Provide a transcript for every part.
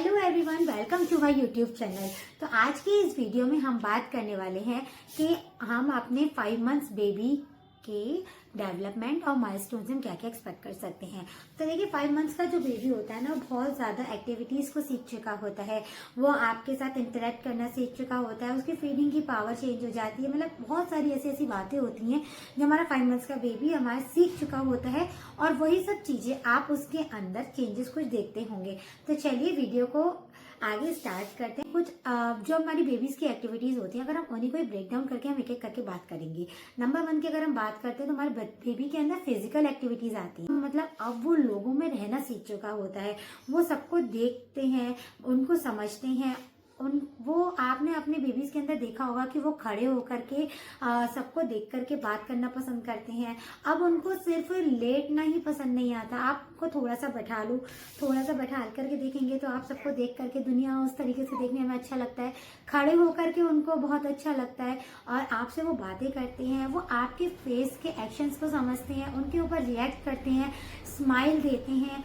Hello everyone, welcome to my YouTube channel. तो आज की इस वीडियो में हम बात करने वाले हैं कि हम अपने 5 मंथ्स बेबी के डेवलपमेंट और माइलस्टोन से हम क्या क्या एक्सपेक्ट कर सकते हैं। तो देखिए, 5 मंथ्स का जो बेबी होता है ना, बहुत ज़्यादा एक्टिविटीज़ को सीख चुका होता है। वो आपके साथ इंटरेक्ट करना सीख चुका होता है, उसकी फीडिंग की पावर चेंज हो जाती है। मतलब बहुत सारी ऐसी ऐसी बातें होती हैं जो हमारा 5 मंथ्स का बेबी हमारा सीख चुका होता है, और वही सब चीज़ें आप उसके अंदर चेंजेस कुछ देखते होंगे। तो चलिए वीडियो को आगे स्टार्ट करते हैं। कुछ जो हमारी बेबीज की एक्टिविटीज होती हैं, अगर हम उन्हीं को ब्रेक डाउन करके हम एक एक करके बात करेंगे। नंबर 1 की अगर हम बात करते हैं तो हमारे बेबी के अंदर फिजिकल एक्टिविटीज आती है। मतलब अब वो लोगों में रहना सीख चुका होता है, वो सबको देखते हैं, उनको समझते हैं। वो आपने अपने बेबीज के अंदर देखा होगा कि वो खड़े होकर के सबको देख करके बात करना पसंद करते हैं। अब उनको सिर्फ लेटना ही पसंद नहीं आता, आपको थोड़ा सा बैठा लूं, थोड़ा सा बैठा करके देखेंगे तो आप सबको देख करके दुनिया उस तरीके से देखने में अच्छा लगता है। खड़े होकर के उनको बहुत अच्छा लगता है, और आपसे वो बातें करते हैं, वो आपके फेस के एक्शंस को समझते हैं, उनके ऊपर रिएक्ट करते हैं, स्माइल देते हैं।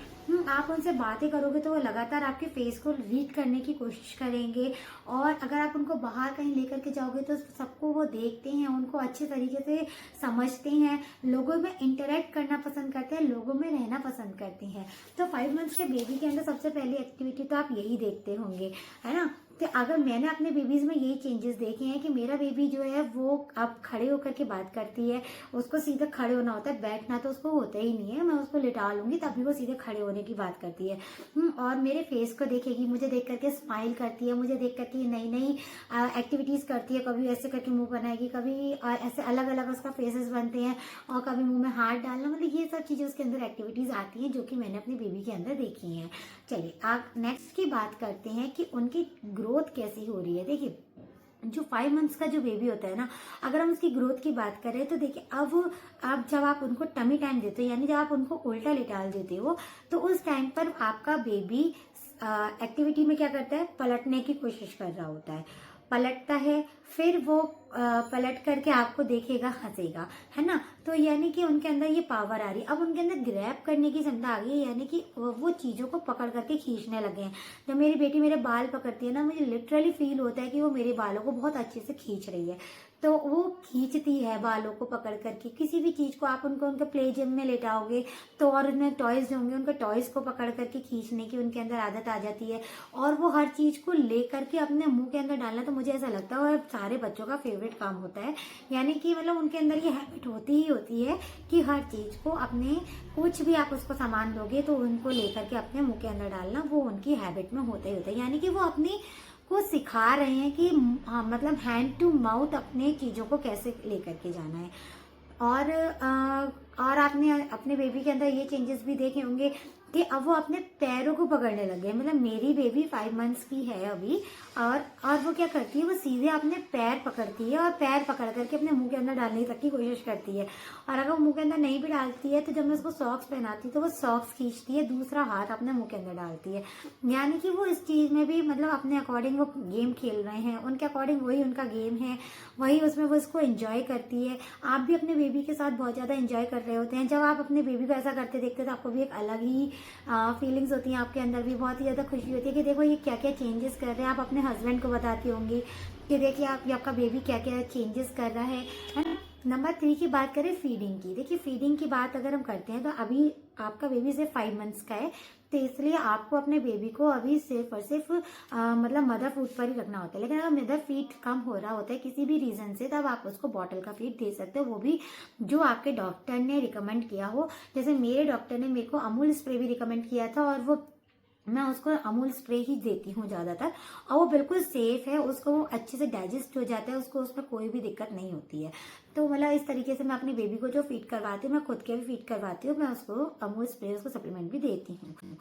आप उनसे बातें करोगे तो वो लगातार आपके फेस को रीड करने की कोशिश करेंगे। और अगर आप उनको बाहर कहीं लेकर के जाओगे तो सबको वो देखते हैं, उनको अच्छे तरीके से समझते हैं, लोगों में इंटरेक्ट करना पसंद करते हैं, लोगों में रहना पसंद करते हैं। तो 5 मंथ्स के बेबी के अंदर सबसे पहली एक्टिविटी तो आप यही देखते होंगे, है ना। तो अगर मैंने अपने बेबीज में यही चेंजेस देखे हैं कि मेरा बेबी जो है वो अब खड़े होकर के बात करती है, उसको सीधे खड़े होना होता है, बैठना तो उसको होता ही नहीं है। मैं उसको लिटा लूंगी तभी वो सीधे खड़े होने की बात करती है। और मेरे फेस को देखेगी, मुझे देख करके स्माइल करती है, मुझे देख करके नई नई एक्टिविटीज करती है। कभी ऐसे करके मुंह बनाएगी, कभी ऐसे अलग अलग उसका फेसेस बनते हैं, और कभी मुंह में हाथ डालना। मतलब ये सब चीजें उसके अंदर एक्टिविटीज आती हैं जो कि मैंने अपने बेबी के अंदर देखी हैं। चलिए आप नेक्स्ट की बात करते हैं कि उनकी ग्रोथ कैसी हो रही है। देखिए, जो 5 मंथ्स का जो बेबी होता है ना, अगर हम उसकी ग्रोथ की बात करें तो देखिए, अब जब आप उनको टमी टाइम देते हो, यानी जब आप उनको उल्टा लिटाल देते हो, तो उस टाइम पर आपका बेबी एक्टिविटी में क्या करता है, पलटने की कोशिश कर रहा होता है, पलटता है, फिर वो पलट करके आपको देखेगा, हंसेगा, है ना। तो यानी कि उनके अंदर ये पावर आ रही है, अब उनके अंदर ग्रैब करने की क्षमता आ गई है, यानी कि वो चीजों को पकड़ करके खींचने लगे हैं। जब मेरी बेटी मेरे बाल पकड़ती है ना, मुझे लिटरली फील होता है कि वो मेरे बालों को बहुत अच्छे से खींच रही है। तो वो खींचती है बालों को पकड़ करके। किसी भी चीज को आप उनको उनके प्ले जिम में लेटाओगे तो, और उनमें टॉयज होंगे, उनके टॉयज को पकड़ करके खींचने की उनके अंदर आदत आ जाती है, और वो हर चीज को लेकर के अपने मुंह के अंदर डालना, तो मुझे ऐसा लगता है और सारे बच्चों का फेवरेट काम होता है। यानी कि मतलब उनके अंदर ये हैबिट होती ही होती है कि हर चीज को अपने, कुछ भी आप उसको सामान दोगे तो उनको लेकर के अपने मुंह के अंदर डालना, वो उनकी हैबिट में होता ही होता है। यानी कि वो अपनी को सिखा रहे हैं कि मतलब हैंड टू माउथ अपने चीजों को कैसे लेकर के जाना है। और आपने अपने बेबी के अंदर ये चेंजेस भी देखे होंगे कि अब वो अपने पैरों को पकड़ने लगे। मतलब मेरी बेबी 5 मंथ्स की है अभी, और वो क्या करती है, वो सीधे अपने पैर पकड़ती है, और पैर पकड़ करके अपने मुंह के अंदर डालने तक की कोशिश करती है। और अगर वो मुंह के अंदर नहीं भी डालती है तो जब मैं उसको सॉक्स पहनाती हूँ तो वो सॉक्स खींचती है, दूसरा हाथ अपने मुंह के अंदर डालती है। यानी कि वो इस चीज में भी मतलब अपने अकॉर्डिंग वो गेम खेल रहे हैं, उनके अकॉर्डिंग वही उनका गेम है, वही उसमें वो इसको एंजॉय करती है। आप भी अपने बेबी के साथ बहुत ज्यादा एंजॉय कर रहे होते हैं। जब आप अपने बेबी को ऐसा करते देखते तो आपको भी एक अलग ही फीलिंग्स होती हैं, आपके अंदर भी बहुत ही ज्यादा खुशी होती है कि देखो ये क्या क्या चेंजेस कर रहे हैं। आप अपने हस्बैंड को बताती होंगी कि देखिए आपका बेबी क्या क्या चेंजेस कर रहा है ना। नंबर 3 की बात करें फीडिंग की। देखिए, फीडिंग की बात अगर हम करते हैं तो अभी आपका बेबी सिर्फ 5 मंथ्स का है, तो इसलिए आपको अपने बेबी को अभी सिर्फ और सिर्फ मतलब मदर फूड पर ही रखना होता है। लेकिन अगर मदर फीड कम हो रहा होता है किसी भी रीजन से, तब आप उसको बॉटल का फीड दे सकते हो, वो भी जो आपके डॉक्टर ने रिकमेंड किया हो। जैसे मेरे डॉक्टर ने मेरे को अमूल स्प्रे भी रिकमेंड किया था, और वो मैं उसको अमूल स्प्रे ही देती हूँ ज्यादातर, और वो बिल्कुल सेफ है, उसको वो अच्छे से डाइजेस्ट हो जाता है, उसको उसमें कोई भी दिक्कत नहीं होती है। तो मतलब इस तरीके से मैं अपनी बेबी को जो फीड करवाती हूँ, मैं खुद के भी फीड करवाती हूँ, मैं उसको अमूल स्प्रे, उसको सप्लीमेंट भी देती हूँ,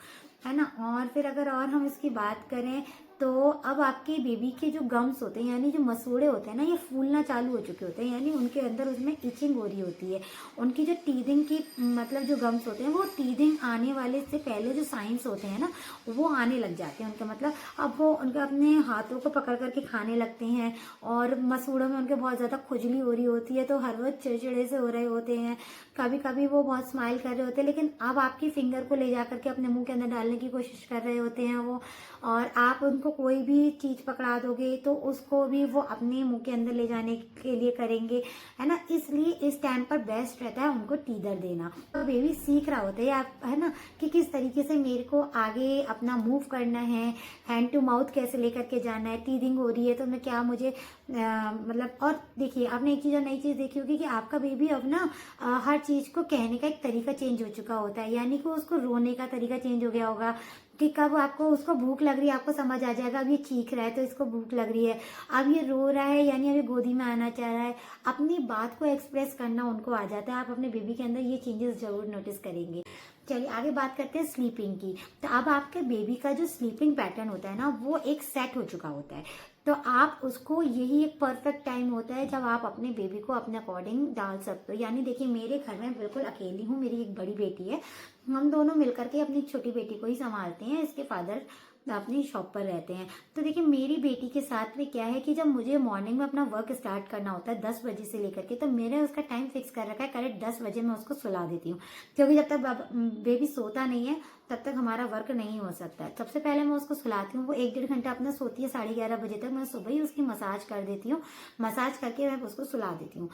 है ना। और फिर अगर और हम इसकी बात करें तो अब आपके बेबी के जो गम्स होते हैं, यानी जो मसूड़े होते हैं ना, ये फूलना चालू हो चुके होते हैं, यानी उनके अंदर उसमें इचिंग हो रही होती है। उनकी जो टीदिंग की मतलब जो गम्स होते हैं, वो टीदिंग आने वाले से पहले जो साइंस होते हैं ना, वो आने लग जाते हैं उनके। मतलब अब वो उनके अपने हाथों को पकड़ करके खाने लगते हैं, और मसूड़ों में उनके बहुत ज्यादा खुजली हो रही होती है, तो हर रोज चिड़चिड़े से हो रहे होते हैं। कभी कभी वो बहुत स्माइल कर रहे होते हैं, लेकिन अब आपकी फिंगर को ले जाकर के अपने मुंह के अंदर डालने की कोशिश कर रहे होते हैं वो। और आप उनको कोई भी चीज पकड़ा दोगे तो उसको भी वो अपने मुंह के अंदर ले जाने के लिए करेंगे, है ना। इसलिए इस टाइम पर बेस्ट रहता है उनको टीदर देना। तो बेबी सीख रहा होता है आप, है ना, कि किस तरीके से मेरे को आगे अपना मूव करना है, हैंड टू माउथ कैसे लेकर के जाना है, टीदिंग हो रही है तो मैं क्या मुझे मतलब। और देखिए आपने एक चीज और नई चीज देखी होगी कि आपका बेबी अब ना हर चीज को कहने का एक तरीका चेंज हो चुका होता है, यानी कि उसको रोने का तरीका चेंज हो गया होगा कि कब आपको उसको भूख लग रही है आपको समझ आ जाएगा, अब ये चीख रहा है तो इसको भूख लग रही है, अब ये रो रहा है यानी अभी गोदी में आना चाह रहा है। अपनी बात को एक्सप्रेस करना उनको आ जाता है। आप अपने बेबी के अंदर ये चेंजेस जरूर नोटिस करेंगे। चलिए आगे बात करते हैं स्लीपिंग की। तो अब आपके बेबी का जो स्लीपिंग पैटर्न होता है ना वो एक सेट हो चुका होता है। तो आप उसको, यही एक परफेक्ट टाइम होता है जब आप अपने बेबी को अपने अकॉर्डिंग डाल सकते हो। यानी देखिए मेरे घर में बिल्कुल अकेली हूँ, मेरी एक बड़ी बेटी है, हम दोनों मिलकर के अपनी छोटी बेटी को ही संभालते हैं, इसके फादर अपनी शॉप पर रहते हैं। तो देखिए मेरी बेटी के साथ में क्या है कि जब मुझे मॉर्निंग में अपना वर्क स्टार्ट करना होता है 10 बजे से लेकर के, तो मैंने उसका टाइम फिक्स कर रखा है, करेक्ट 10 बजे मैं उसको सुला देती हूँ, क्योंकि जब तक बेबी सोता नहीं है तब तक हमारा वर्क नहीं हो सकता है। सबसे पहले मैं उसको सुलाती हूँ, वो 1-1.5 घंटा अपना सोती है, 11:30 बजे तक मैं सुबह ही उसकी मसाज कर देती हूँ, मसाज करके मैं उसको सुला देती हूँ।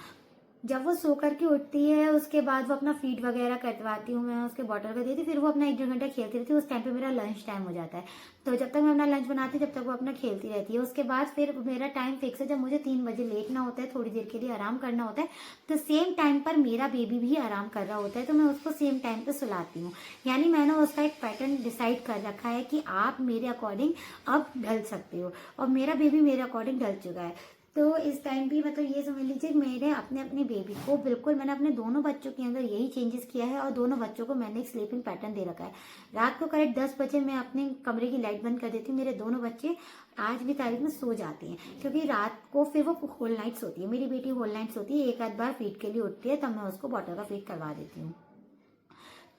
जब वो सो करके उठती है उसके बाद वो अपना फीड वगैरह करवाती हूँ, मैं उसके बॉटल कर देती हूँ, फिर वो अपना 1-1.5 घंटा खेलती रहती है। उस टाइम पे मेरा लंच टाइम हो जाता है, तो जब तक मैं अपना लंच बनाती हूँ जब तक वो अपना खेलती रहती है। उसके बाद फिर मेरा टाइम फिक्स है, जब मुझे 3 बजे लेटना होता है, थोड़ी देर के लिए आराम करना होता है, तो सेम टाइम पर मेरा बेबी भी आराम कर रहा होता है, तो मैं उसको सेम टाइम पे सुलाती हूँ। यानी मैंने उसका एक पैटर्न डिसाइड कर रखा है कि आप मेरे अकॉर्डिंग अब ढल सकते हो, और मेरा बेबी मेरे अकॉर्डिंग ढल चुका है। तो इस टाइम भी मतलब ये समझ लीजिए मेरे अपने अपने बेबी को बिल्कुल मैंने अपने दोनों बच्चों के अंदर यही चेंजेस किया है, और दोनों बच्चों को मैंने एक स्लीपिंग पैटर्न दे रखा है। रात को करेक्ट 10 बजे मैं अपने कमरे की लाइट बंद कर देती हूँ, मेरे दोनों बच्चे आज भी तारीख में सो जाते हैं, क्योंकि रात को फिर वो होल नाइट सोती है, मेरी बेटी होल नाइट सोती है, एक आध बार फीड के लिए उठती है तब मैं उसको बॉटल का फीड करवा देती हूँ।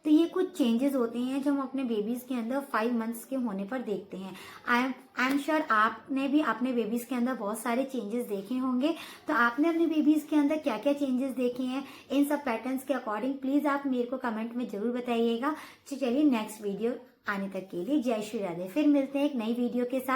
तो ये कुछ चेंजेस होते हैं जो हम अपने बेबीज के अंदर 5 मंथ्स के होने पर देखते हैं। आई एम श्योर आपने भी अपने बेबीज के अंदर बहुत सारे चेंजेस देखे होंगे। तो आपने अपने बेबीज के अंदर क्या क्या चेंजेस देखे हैं इन सब पैटर्न्स के अकॉर्डिंग, प्लीज आप मेरे को कमेंट में जरूर बताइएगा। तो चलिए नेक्स्ट वीडियो आने तक के लिए जय श्री राधे, फिर मिलते हैं एक नई वीडियो के साथ।